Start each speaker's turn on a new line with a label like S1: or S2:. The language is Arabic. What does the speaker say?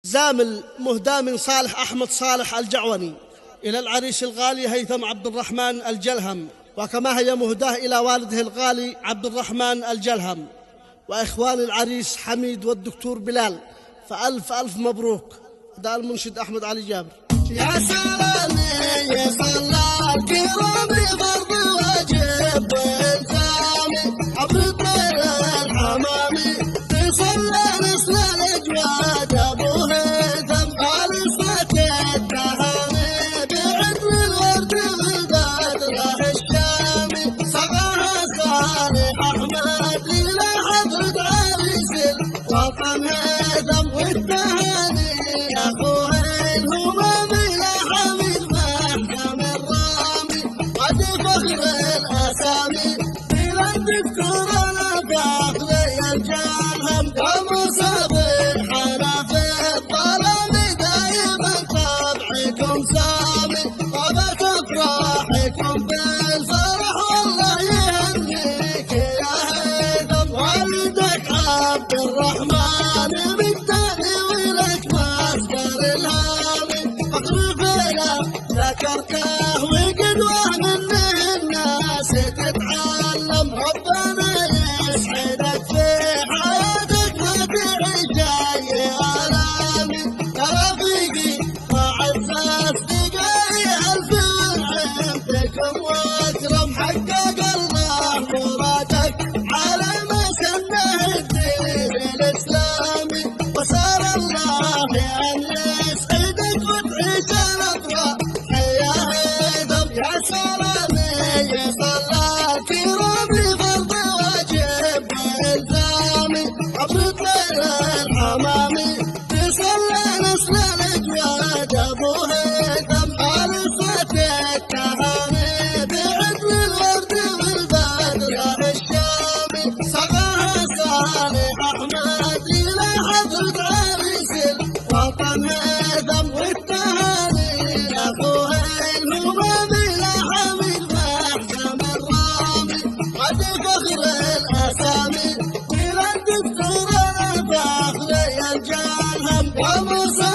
S1: زامل مهداة من صالح أحمد صالح الجعوني إلى العريس الغالي هيثم عبد الرحمن الجلهم، وكما هي مهداة إلى والده الغالي عبد الرحمن الجلهم وإخوان العريس حميد والدكتور بلال، فألف ألف مبروك. هذا المنشد أحمد علي جابر.
S2: يا سلام يا صلاة كرامي فرض واجب بالجامي عبد الطير الحمامي تصلى نسل الأجواد أبو هيثم خالصة التهاني بعدل الورد والبدر الشامي صغاها صالح أحمد إلى حضرة عريس الوطن هيثم والتهاني أخوه الأسامي إلى الدكتور أنا باقي الجلهم ومصاب الحنفي الظلام دايما طبعكم سامي طبت أفراحكم بالفرح والله يهنيك يا هيثم والدك عبد الرحمن بالتالي ولك مصدر الهامي أقرب له ذكرته وقدوة منه تتعلم ربنا يسعدك في حياتك ما تعيش جاي آلامي رفيقي وعز أصدقائي ألف عندكم وأكرم حقق الله مرادك على ما سنه الدين الإسلامي وسأل الله أن يسعدك وتعيش الأفراح يا هيثم. يا سلام يا صلاة كرامي فرض واجب بالجامي عبد الطير الحمامي تصلى نسل الأجواد أبو هيثم خالصة التهاني بعدل الورد والبدر الشامي صغاها صالح أحمد إلى حضرة عريس الوطن هيثم والتهاني أخوه الهمامي لحميد فخر الأسامي إلى الدكتور أنا باقي الجلهم ومصاب